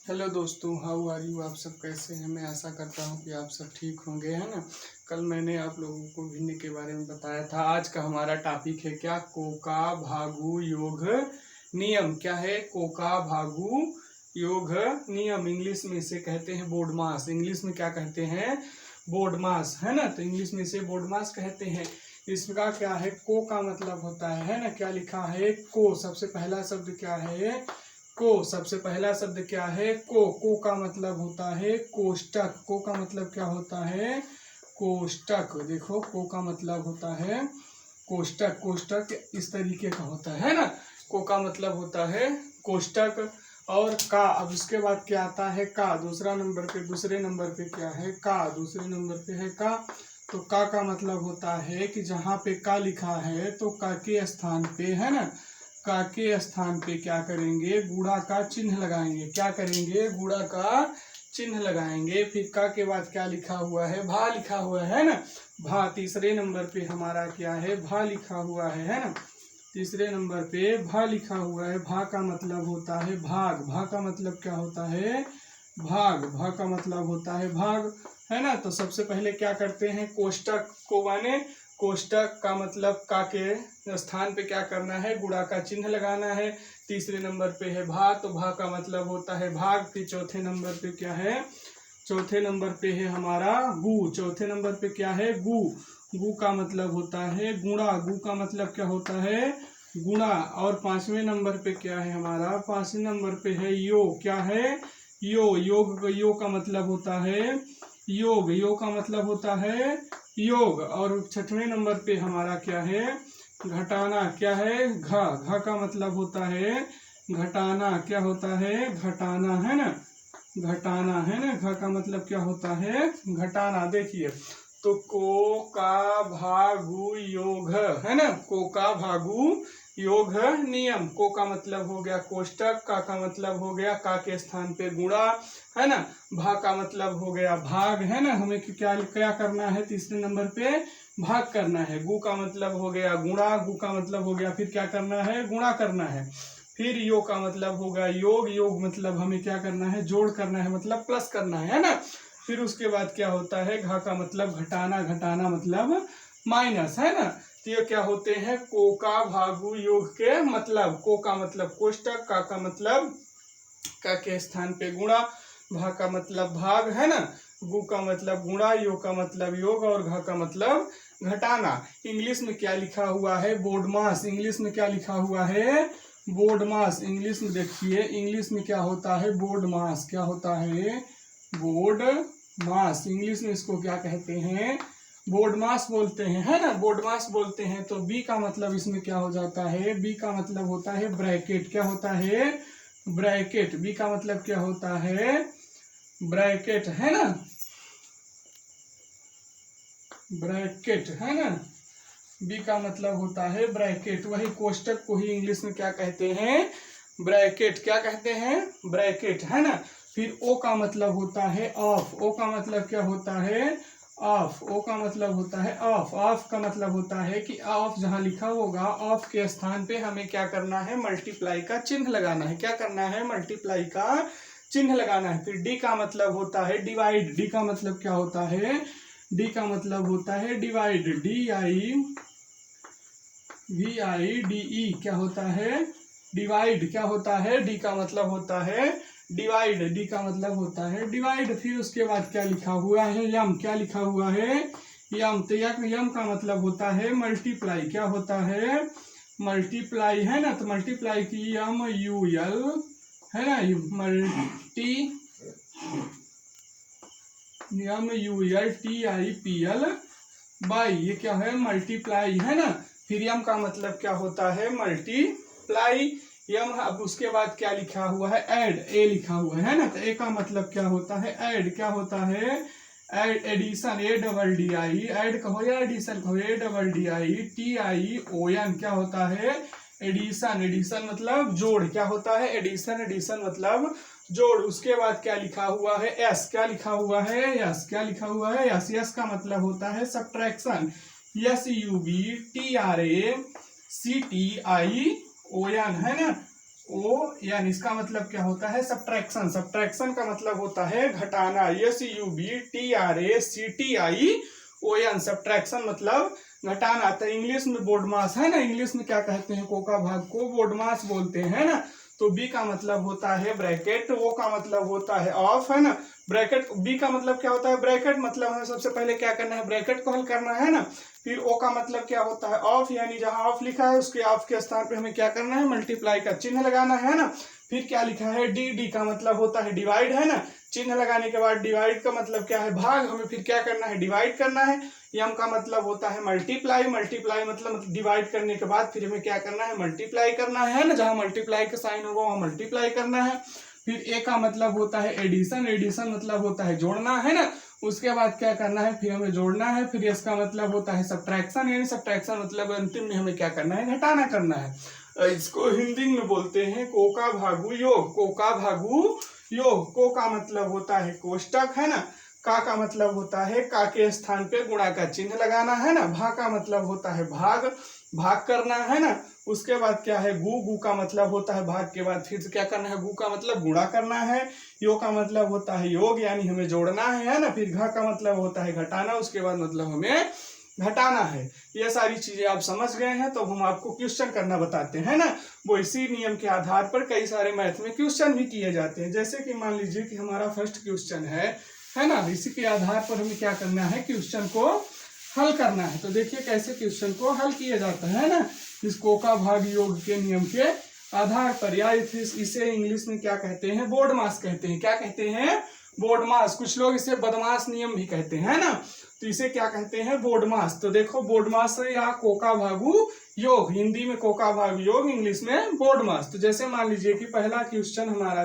Hello दोस्तों, how are you. आप सब कैसे हैं? मैं आशा करता हूं कि आप सब ठीक होंगे, है ना। कल मैंने आप लोगों को भिन्न के बारे में बताया था। आज का हमारा टॉपिक है क्या? कोका भागु योग नियम। क्या है? कोका भागु योग नियम। इंग्लिश में इसे कहते हैं बोर्ड मास। इंग्लिश में क्या कहते हैं? बोर्ड मास, है ना। तो इंग्लिश में इसे बोर्ड मास कहते हैं। इसका क्या है? को का मतलब होता है ना। क्या लिखा है? को। सबसे पहला शब्द क्या है? को। सबसे पहला शब्द क्या है? को का मतलब होता है कोष्टक। को का मतलब क्या होता है? कोष्टक। देखो, को का मतलब होता है कोष्टक। कोष्टक इस तरीके का होता है ना। को का मतलब होता है कोष्टक। और का, अब इसके बाद क्या आता है? का। दूसरे नंबर पे क्या है? का। दूसरे नंबर पे है का। तो का मतलब होता है कि जहाँ पे का लिखा है तो का के स्थान पे, है ना, का के स्थान पे क्या करेंगे? गुणा का चिन्ह लगाएंगे। क्या करेंगे? गुणा का चिन्ह लगाएंगे। फिर का के बाद क्या लिखा हुआ है? भा लिखा हुआ है ना। भा। तीसरे नंबर पे हमारा क्या है? भा लिखा हुआ है ना। तीसरे नंबर पे भा लिखा हुआ है। भा का मतलब होता है भाग। भा का मतलब क्या होता है? भाग। भा का मतलब होता है भाग, है ना। तो सबसे पहले क्या करते हैं? कोष्टक को माने कोष्टक का मतलब का के स्थान पे क्या करना है? गुणा का चिन्ह लगाना है। तीसरे नंबर पे है भा, तो भा का मतलब होता है भाग। फिर चौथे नंबर पे क्या है? चौथे नंबर पे है हमारा गु। चौथे नंबर पे क्या है? गु। गु का मतलब होता है गुणा। गु का मतलब क्या होता है? गुणा। और पांचवें नंबर पे क्या है हमारा? पांचवें नंबर पे है यो। क्या है? यो का मतलब होता है योग। योग का मतलब होता है योग। और छठवें नंबर पे हमारा क्या है? घटाना। क्या है? घ का मतलब होता है घटाना। क्या होता है? घटाना, है ना। घटाना, है ना। घ का मतलब क्या होता है? घटाना। देखिए, तो को का भागु योग, है ना। को का भागु योग नियम। को का मतलब हो गया कोष्टक। का मतलब हो गया का के स्थान पे गुणा, है ना। भा का मतलब हो गया भाग, है ना। हमें क्या क्या करना है? तीसरे नंबर पे भाग करना है। गु का मतलब हो गया गुणा। गु का मतलब हो गया फिर क्या करना है? गुणा करना है। फिर योग का मतलब होगा योग। योग मतलब हमें क्या करना है? जोड़ करना है, मतलब प्लस करना है ना। फिर उसके बाद क्या होता है? घा का मतलब घटाना। घटाना मतलब माइनस, है ना। तो ये क्या होते हैं? को का भागु योग के मतलब। को का मतलब कोष्टक। का मतलब का के स्थान पे गुणा। भा का मतलब भाग, है ना। गु का मतलब गुणा। योग का मतलब योग। और घ का मतलब घटाना। इंग्लिश में क्या लिखा हुआ है? बोर्ड मास। इंग्लिश में क्या लिखा हुआ है? बोर्ड मास। इंग्लिश में देखिए, इंग्लिश में क्या होता है? बोर्ड मास। क्या होता है? बोर्ड मास। इंग्लिश में इसको क्या कहते हैं? बोर्ड मास बोलते हैं, है ना। बोर्ड मास बोलते हैं। तो बी का मतलब इसमें क्या हो जाता है? बी का मतलब होता है ब्रैकेट। क्या होता है? ब्रैकेट। बी का मतलब क्या होता है? ब्रैकेट, है ना। ब्रैकेट, है ना। बी का मतलब होता है ब्रैकेट। वही कोष्टक को ही इंग्लिश में क्या कहते हैं? ब्रैकेट। क्या कहते हैं? ब्रैकेट, है ना। फिर ओ का मतलब होता है ऑफ। ओ का मतलब क्या होता है? ऑफ। ओ का मतलब होता है ऑफ। ऑफ का मतलब होता है कि ऑफ जहां लिखा होगा, ऑफ के स्थान पे हमें क्या करना है? मल्टीप्लाई का चिन्ह लगाना है। क्या करना है? मल्टीप्लाई का चिन्ह लगाना है। फिर डी का मतलब होता है डिवाइड। डी का मतलब क्या होता है? डी का मतलब होता है डिवाइड। DIVIDE क्या होता है? डिवाइड। क्या होता है? डी का मतलब होता है डिवाइड। डी का मतलब होता है डिवाइड। फिर उसके बाद क्या लिखा हुआ है? यम। क्या लिखा हुआ है? यम। तो यम का मतलब होता है मल्टीप्लाई। क्या होता है? मल्टीप्लाई, है ना। तो मल्टीप्लाई की MUL, है ना। MULTIPL by. ये क्या है? मल्टीप्लाई, है ना। फिर यम का मतलब क्या होता है? मल्टीप्लाई। यम। अब उसके बाद क्या लिखा हुआ है? ऐड। ए लिखा हुआ है ना। तो ए का मतलब क्या होता है? ऐड। क्या होता है? Add, addition. ADDI। ऐड कहो या एडिशन कहो, ADDITION। क्या होता है? एडिशन। एडिशन मतलब जोड़। क्या होता है? एडिशन। एडिशन मतलब जोड़। उसके बाद क्या लिखा हुआ है? एस। क्या लिखा हुआ है? यस। क्या लिखा हुआ है? यस। यस का मतलब होता है सब्ट्रैक्शन। SUBTRACTION, है ना। SON, इसका मतलब क्या होता है? सब्ट्रैक्शन। सब्ट्रैक्शन का मतलब होता है घटाना। SUBTRACTION, सब्ट्रैक्शन मतलब घटाना। तो इंग्लिश में बोर्ड मास है ना, इंग्लिश में क्या कहते हैं? कोका भाग को बोर्ड मास बोलते हैं ना। तो बी का मतलब होता है ब्रैकेट, ओ का मतलब होता है ऑफ, है ना। ब्रैकेट, बी का मतलब क्या होता है? ब्रैकेट। मतलब हमें सबसे पहले क्या करना है? ब्रैकेट को हल करना है ना। फिर ओ का मतलब क्या होता है? ऑफ, यानी जहां ऑफ लिखा है उसके ऑफ के स्थान पे हमें क्या करना है? मल्टीप्लाई का चिन्ह लगाना है ना। फिर क्या लिखा है? डी, डी का मतलब होता है डिवाइड, है ना। चिन्ह लगाने के बाद डिवाइड का मतलब क्या है? भाग। हमें फिर क्या करना है? डिवाइड करना है। एम का मतलब होता है मल्टीप्लाई। मल्टीप्लाई मतलब डिवाइड करने के बाद फिर हमें क्या करना है? मल्टीप्लाई करना है ना। जहां मल्टीप्लाई का साइन होगा वहां मल्टीप्लाई करना है। फिर ए का मतलब होता है एडिशन। एडिशन मतलब होता है जोड़ना, है ना। उसके बाद क्या करना है? फिर हमें जोड़ना है। फिर इसका मतलब होता है सब्ट्रैक्शन, यानी सब्ट्रैक्शन मतलब अंतिम में हमें क्या करना है? घटाना करना है। इसको हिंदी में बोलते हैं कोका भागु योग। कोका भागु योग। को का मतलब होता है कोष्टक, है ना। का मतलब होता है का के स्थान पे गुणा का चिन्ह लगाना, है ना। भा का मतलब होता है भाग, भाग करना, है ना। उसके बाद क्या है? गु, गु का मतलब होता है भाग के बाद फिर से क्या करना है? गु का मतलब गुणा करना है। यो का मतलब होता है योग, यानी हमें जोड़ना है ना। फिर घ का मतलब होता है घटाना, उसके बाद मतलब हमें घटाना है। ये सारी चीजें आप समझ गए हैं, तो हम आपको क्वेश्चन करना बताते हैं ना। वो इसी नियम के आधार पर कई सारे मैथ में क्वेश्चन भी किए जाते हैं। जैसे कि मान लीजिए कि हमारा फर्स्ट क्वेश्चन है ना। इसी के आधार पर हमें क्या करना है? क्वेश्चन को हल करना है। तो देखिए कैसे क्वेश्चन को हल किया जाता है ना, इस कोका भाग योग के नियम के आधार पर, या इसे इंग्लिश में क्या कहते हैं? बोर्ड मास कहते हैं। क्या कहते हैं? बोर्ड मास। कुछ लोग इसे बदमाश नियम भी कहते हैं ना। तो इसे क्या कहते हैं? बोर्ड मास। तो देखो बोर्ड मास या कोका भागु योग, हिंदी में कोका भाग योग, इंग्लिश में बोर्ड मास। तो जैसे मान लीजिए कि पहला क्वेश्चन हमारा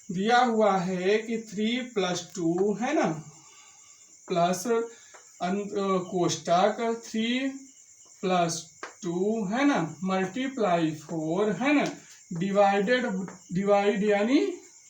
दिया हुआ है कि 3+2, है ना, प्लस कोष्टक 3+2, है ना, मल्टीप्लाई 4, है ना, डिवाइड यानी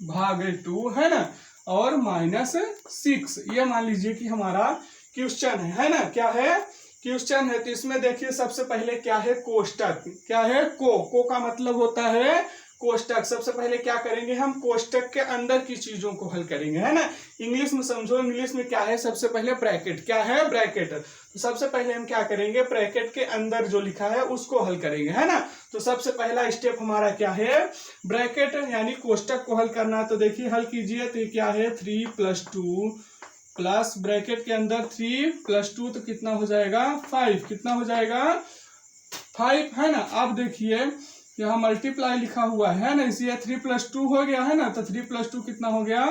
भाग 2, है ना, और -6। ये मान लीजिए कि हमारा क्वेश्चन है ना। क्या है? क्वेश्चन है। तो इसमें देखिए सबसे पहले क्या है? कोष्टक। क्या है? को का मतलब होता है कोष्टक। सबसे पहले क्या करेंगे? हम कोष्टक के अंदर की चीजों को हल करेंगे, है ना। इंग्लिश में समझो, इंग्लिश में क्या है? सबसे पहले ब्रैकेट। क्या है? ब्रैकेट। तो सबसे पहले हम क्या करेंगे? ब्रैकेट के अंदर जो लिखा है उसको हल करेंगे, है ना। तो सबसे पहला स्टेप हमारा क्या है? ब्रैकेट यानी कोष्टक को हल करना। तो देखिए हल कीजिए। तो क्या है? 3+2 प्लस ब्रैकेट के अंदर 3+2 तो कितना हो जाएगा? 5। कितना हो जाएगा? 5, है ना। अब देखिए यहाँ मल्टीप्लाई लिखा हुआ है ना, इसलिए 3+2 हो गया, है ना। तो 3+2 कितना हो गया?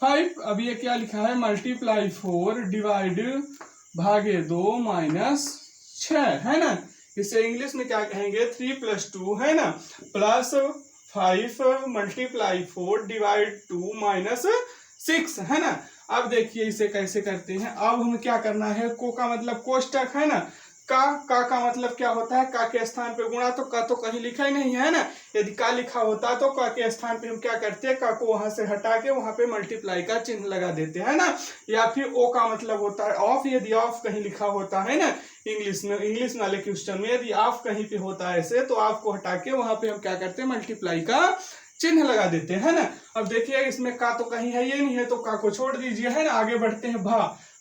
5। अब ये क्या लिखा है? मल्टीप्लाई 4 डिवाइड भागे 2 -6, है ना। इसे इंग्लिश में क्या कहेंगे? 3+2, है ना, प्लस 5 मल्टीप्लाई 4 डिवाइड 2 -6, है ना। अब देखिए इसे कैसे करते हैं। अब हमें क्या करना है? को का मतलब कोष्टक, है ना। का मतलब क्या होता है? का के स्थान पे गुणा। तो का तो कहीं लिखा ही नहीं है ना। यदि का लिखा होता तो का के स्थान पे हम क्या करते हैं? का को वहां से हटा के वहां पे मल्टीप्लाई का चिन्ह लगा देते हैं ना। या फिर ओ का मतलब होता है ऑफ। यदि ऑफ कहीं लिखा होता है ना इंग्लिश वाले क्वेश्चन में, यदि ऑफ कहीं पे होता है ऐसे, तो ऑफ को हटा के वहां पे हम क्या करते हैं? मल्टीप्लाई का चिन्ह लगा देते हैं ना। अब देखिए इसमें का तो कहीं है, ये नहीं है, तो का को छोड़ दीजिए, है ना। आगे बढ़ते हैं।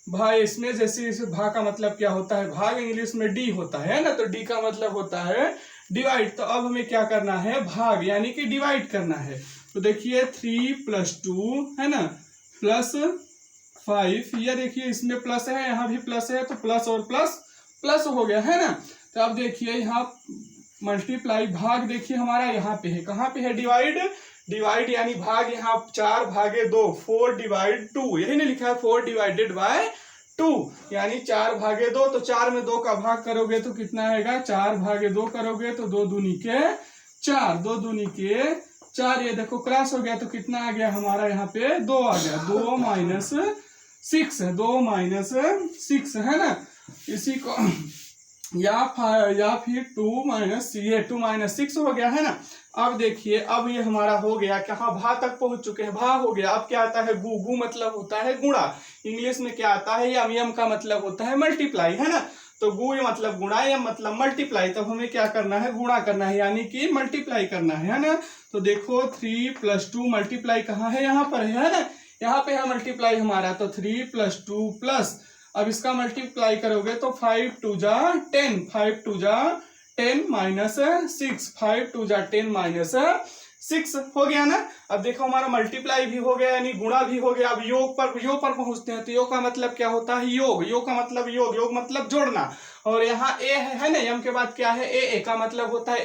भा इसमें जैसे इस भा का मतलब क्या होता है? भाग इंग्लिश में डी होता है ना। तो डी का मतलब होता है डिवाइड। तो अब हमें क्या करना है? भाग यानी कि डिवाइड करना है। तो देखिए 3+2, है ना, प्लस 5। ये देखिए इसमें प्लस है, यहाँ भी प्लस है, तो प्लस और प्लस प्लस हो गया, है ना। तो अब देखिए यहाँ मल्टीप्लाई भाग देखिए हमारा यहाँ पे है। कहाँ पे है? डिवाइड। डिवाइड यानी भाग, यहाँ 4/2 4/2, यही नहीं लिखा है 4/2, यानी 4/2। तो 4 में 2 का भाग करोगे तो कितना आएगा? 4/2 करोगे तो 2 दूनी के 4, 2 दूनी के 4। ये देखो क्रॉस हो गया तो कितना आ गया हमारा? यहाँ पे 2 आ गया। 2 -6, 2 -6, है ना। इसी को या फिर 2 - 6 हो गया, है ना। अब देखिए अब ये हमारा हो गया, कहाँ? भा तक पहुंच चुके हैं। भा हो गया। अब क्या आता है? गु मतलब होता है गुणा। इंग्लिश में क्या आता है? यम का मतलब होता है मल्टीप्लाई, है ना। तो गु मतलब गुणा, या मतलब मल्टीप्लाई, तब हमें क्या करना है, गुणा करना है, यानी कि मल्टीप्लाई करना है ना। तो देखो 3 + 2 मल्टीप्लाई कहाँ है, यहाँ पर है ना, यहाँ पे है मल्टीप्लाई हमारा। तो 3 + 2 प्लस, अब इसका मल्टीप्लाई करोगे तो 5 × 2 = 10, 5 × 2 = 10 - 6, 5 × 2 = 10 - 6 हो गया ना। अब देखो हमारा मल्टीप्लाई भी हो गया, यानी गुणा भी हो गया। अब योग पर पहुंचते हैं। तो योग का मतलब क्या होता है, योग का मतलब योग मतलब जोड़ना। और यहाँ ए है ना, एम के बाद क्या है, ए का मतलब होता है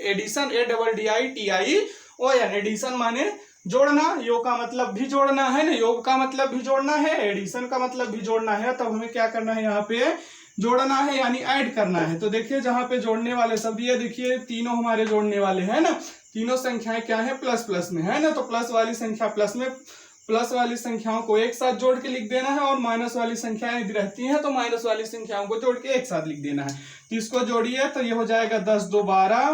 एडिशन, ADDITION, एडिशन माने जोड़ना। योग का मतलब भी जोड़ना है ना, योग का मतलब भी जोड़ना है, एडिशन का मतलब भी जोड़ना है। तब हमें क्या करना है, यहाँ पे जोड़ना है, यानी ऐड करना है। तो देखिए जहां पे जोड़ने वाले शब्द, ये देखिए तीनों हमारे जोड़ने वाले हैं ना, तीनों संख्याएं क्या है, प्लस प्लस में है ना। तो प्लस वाली संख्या प्लस में, प्लस वाली संख्याओं को एक साथ जोड़ के लिख देना है, और माइनस वाली संख्याएं यदि रहती हैं तो माइनस वाली संख्याओं को जोड़ के एक साथ लिख देना है। तो इसको जोड़िए तो ये हो जाएगा 10 × 2 = 12,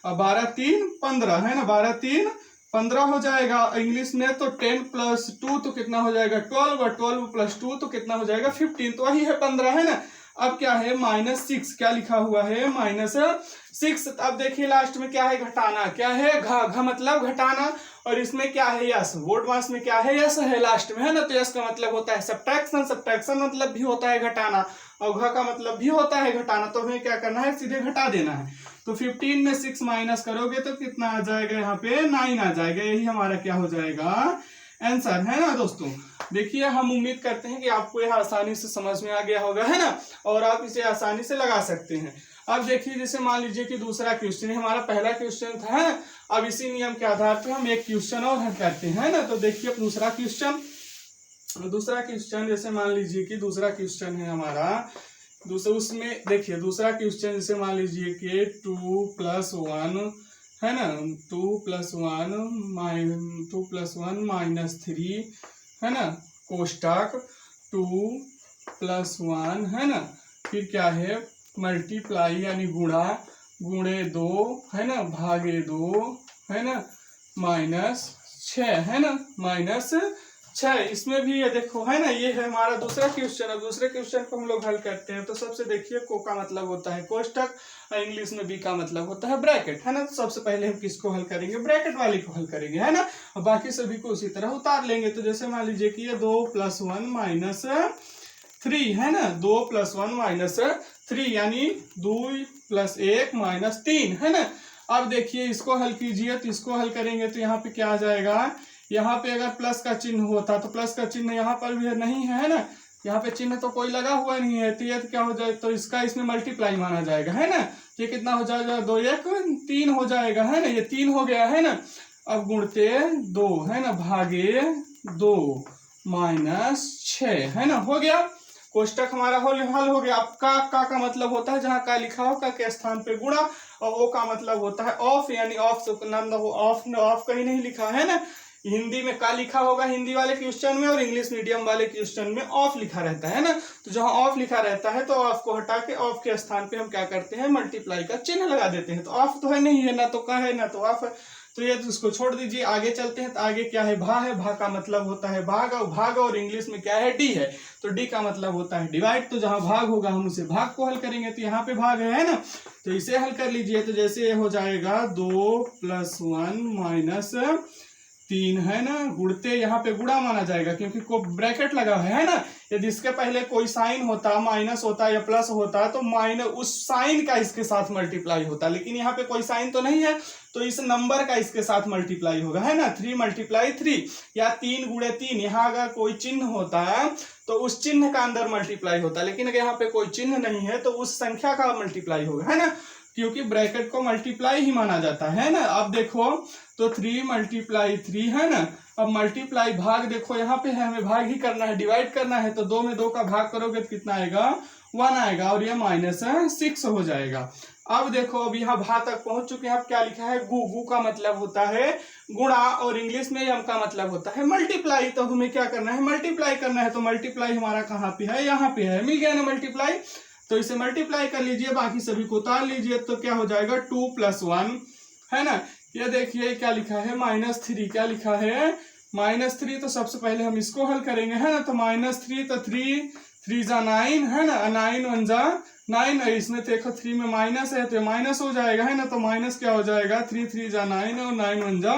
और 12 × 3 = 15 है ना, 12 × 3 = 15 हो जाएगा इंग्लिश में। तो 10 + 2 तो कितना हो जाएगा 12, और 12 + 2 तो कितना हो जाएगा 15, तो वही है 15 है ना। अब क्या है, -6, क्या लिखा हुआ है, -6। अब देखिए लास्ट में क्या है, घटाना, क्या है, घ मतलब घटाना, और इसमें क्या है, यस, बोर्ड मास में क्या है, यस है लास्ट में है ना। तो यस का मतलब होता है सब्ट्रैक्शन, सब्ट्रैक्शन मतलब भी होता है घटाना, और घ का मतलब भी होता है घटाना। तो हमें क्या करना है, सीधे घटा देना है। तो 15 में 6 माइनस करोगे तो कितना आ जाएगा, यहाँ पे 9 आ जाएगा। यही हमारा क्या हो जाएगा, आंसर है ना दोस्तों। देखिए हम उम्मीद करते हैं कि आपको यह आसानी से समझ में आ गया होगा, है ना, और आप इसे आसानी से लगा सकते हैं। अब देखिए जैसे मान लीजिए कि दूसरा क्वेश्चन, हमारा पहला क्वेश्चन था, है ना। अब इसी नियम के आधार पर हम एक क्वेश्चन और हल करते हैं ना। तो देखिए दूसरा क्वेश्चन जैसे मान लीजिए कि दूसरा क्वेश्चन है हमारा, उसमें देखिए दूसरा क्वेश्चन जैसे मान लीजिए कि 2 + 1 है ना, 2 + 1 -3 है ना, कोष्टक 2 + 1 है ना, फिर क्या है, मल्टीप्लाई यानी गुणा, गुणे 2 है ना, भागे 2 है ना, -6 है ना, -6। इसमें भी ये देखो है ना, ये है हमारा दूसरा क्वेश्चन। अब दूसरे क्वेश्चन को हम लोग हल करते हैं। तो सबसे देखिए को का मतलब होता है कोष्टक, इंग्लिश में बी का मतलब होता है ब्रैकेट, है ना। तो सबसे पहले हम किसको हल करेंगे, ब्रैकेट वाले को हल करेंगे, है ना, और बाकी सभी को उसी तरह उतार लेंगे। तो जैसे मान लीजिए कि ये 2 + 1 - 3 है ना, 2 + 1 - 3 यानी 2 + 1 - 3 है ना। अब देखिए इसको हल कीजिए, तो इसको हल करेंगे तो यहाँ पे क्या आ जाएगा, यहाँ पे अगर प्लस का चिन्ह होता तो प्लस का चिन्ह यहाँ पर भी नहीं है ना, यहाँ पे चिन्ह तो कोई लगा हुआ नहीं है। तो ये क्या हो जाए, तो इसका इसमें मल्टीप्लाई माना जाएगा, है ना। ये कितना हो जाएगा, 2 × 1 = 3 हो जाएगा, है ना, ये 3 हो गया, है ना। अब गुणते 2 है ना, भागे 2 -6 है ना, हो गया। कोष्टक हमारा हल हो गया। अब का मतलब होता है, जहाँ का लिखा हो का के स्थान पे गुणा, और ओ का मतलब होता है ऑफ, यानी ऑफ ऑफ कहीं नहीं लिखा है ना। हिंदी में का लिखा होगा हिंदी वाले क्वेश्चन में, और इंग्लिश मीडियम वाले क्वेश्चन में ऑफ लिखा रहता है ना। तो जहां ऑफ लिखा रहता है तो ऑफ को हटा के ऑफ के स्थान पे हम क्या करते हैं, मल्टीप्लाई का चिन्ह लगा देते हैं। तो ऑफ तो है नहीं है ना, तो का है ना, तो ऑफ है। तो ये तो उसको छोड़ दीजिए, आगे चलते हैं। तो आगे क्या है, भा है, भा का मतलब होता है भाग, और भाग और इंग्लिश में क्या है, डी है। तो डी का मतलब होता है डिवाइड। तो जहां भाग होगा हम उसे भाग को हल करेंगे। तो यहाँ पे भाग है ना, तो इसे हल कर लीजिए। तो जैसे हो जाएगा 2 + 1 - 3 है ना, गुणते यहाँ पे गुणा माना जाएगा क्योंकि को ब्रैकेट लगा है ना। यदि इसके पहले कोई साइन होता, माइनस होता या प्लस होता, तो माइनस उस साइन का इसके साथ मल्टीप्लाई होता, लेकिन यहाँ पे कोई साइन तो नहीं है, तो इस नंबर का इसके साथ मल्टीप्लाई होगा, है ना। 3 × 3 या 3 × 3। यहाँ अगर कोई चिन्ह होता है तो उस चिन्ह का अंदर मल्टीप्लाई होता, लेकिन अगर यहाँ पे कोई चिन्ह नहीं है तो उस संख्या का मल्टीप्लाई होगा, है ना, क्योंकि ब्रैकेट को मल्टीप्लाई ही माना जाता है ना। अब देखो तो 3 × 3 है ना। अब मल्टीप्लाई भाग देखो यहाँ पे है, हमें भाग ही करना है, डिवाइड करना है। तो 2 में 2 का भाग करोगे तो कितना आएगा, 1 आएगा, और ये -6 हो जाएगा। अब देखो अब यहाँ भा तक पहुंच चुके हैं। अब क्या लिखा है, गु का मतलब होता है गुणा, और इंग्लिश में यम का मतलब होता है मल्टीप्लाई। तो हमें क्या करना है, मल्टीप्लाई करना है। तो मल्टीप्लाई हमारा कहाँ पे है, यहाँ पे है, मिल गया ना मल्टीप्लाई। तो इसे मल्टीप्लाई कर लीजिए, बाकी सभी को उतार लीजिए। तो क्या हो जाएगा, 2 + 1 है ना। ये देखिए क्या लिखा है, -3 क्या लिखा है, -3। तो सबसे पहले हम इसको हल करेंगे, है ना। तो -3 तो 3 3 जा 9 है ना, 9 1 जा 9, इसमें देखो 3 में माइनस है तो माइनस हो जाएगा है ना, तो माइनस क्या हो जाएगा, 3 3 जा 9 और 9 1 जा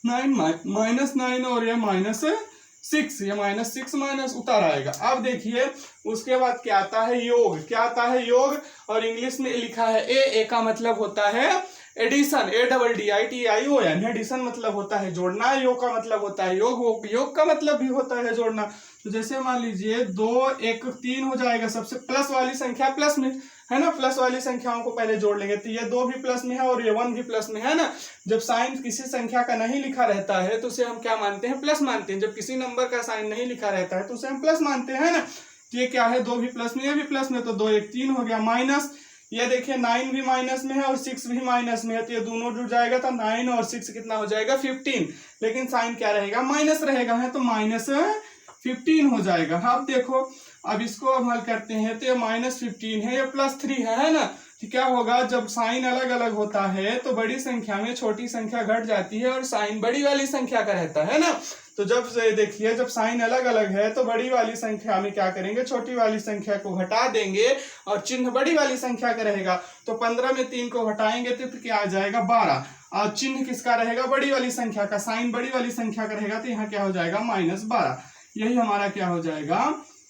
9, माइनस 9 और ये -6, ये -6 माइनस उतार आएगा। अब देखिए उसके बाद क्या आता है, योग। क्या आता है, योग। और इंग्लिश में लिखा है ए का मतलब होता है एडिशन, ADDITION। एडिशन मतलब होता है जोड़ना, योग का मतलब होता है योग, योग का मतलब भी होता है जोड़ना। तो जैसे मान लीजिए 2 1 3 हो जाएगा, सबसे प्लस वाली संख्या प्लस में है ना, प्लस वाली संख्याओं को पहले जोड़ लेंगे। तो ये 2 भी प्लस में है और ये 1 भी प्लस में है ना। जब साइन किसी संख्या का नहीं लिखा रहता है तो उसे हम क्या मानते हैं, प्लस मानते हैं। जब किसी नंबर का साइन नहीं लिखा रहता है तो उसे हम प्लस मानते हैं ना। तो ये क्या है, 2 भी प्लस में, ये भी प्लस में, तो 2 1 3 हो गया। माइनस, ये देखिए 9 भी माइनस में है और 6 भी माइनस में है, तो ये दोनों जुड़ जाएगा, तो 9 और 6 कितना हो जाएगा, 15। लेकिन साइन क्या रहेगा, माइनस रहेगा, है तो -15 हो जाएगा। अब देखो, अब इसको अब हल करते हैं तो ये -15 है, ये +3 है ना। तो क्या होगा, जब साइन अलग अलग होता है तो बड़ी संख्या में छोटी संख्या घट जाती है और साइन बड़ी वाली संख्या का रहता है ना। तो जब देखिए, जब साइन अलग अलग है तो बड़ी वाली संख्या में क्या करेंगे, छोटी वाली संख्या को घटा देंगे और चिन्ह बड़ी वाली संख्या का रहेगा। तो 15 में 3 को घटाएंगे तो क्या आ जाएगा, 12। और चिन्ह किसका रहेगा, बड़ी वाली संख्या का, साइन बड़ी वाली संख्या का रहेगा, तो यहाँ क्या हो जाएगा, -12। यही हमारा क्या हो जाएगा,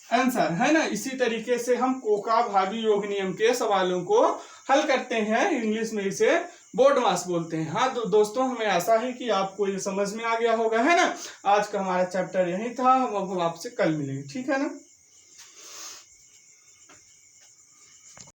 आंसर है ना। इसी तरीके से हम कोका भागी योग नियम के सवालों को हल करते हैं। इंग्लिश में इसे बोर्ड मास बोलते हैं। हाँ दोस्तों, हमें आशा है कि आपको ये समझ में आ गया होगा, है ना। आज का हमारा चैप्टर यही था, हम अब आपसे कल मिलेंगे, ठीक है ना।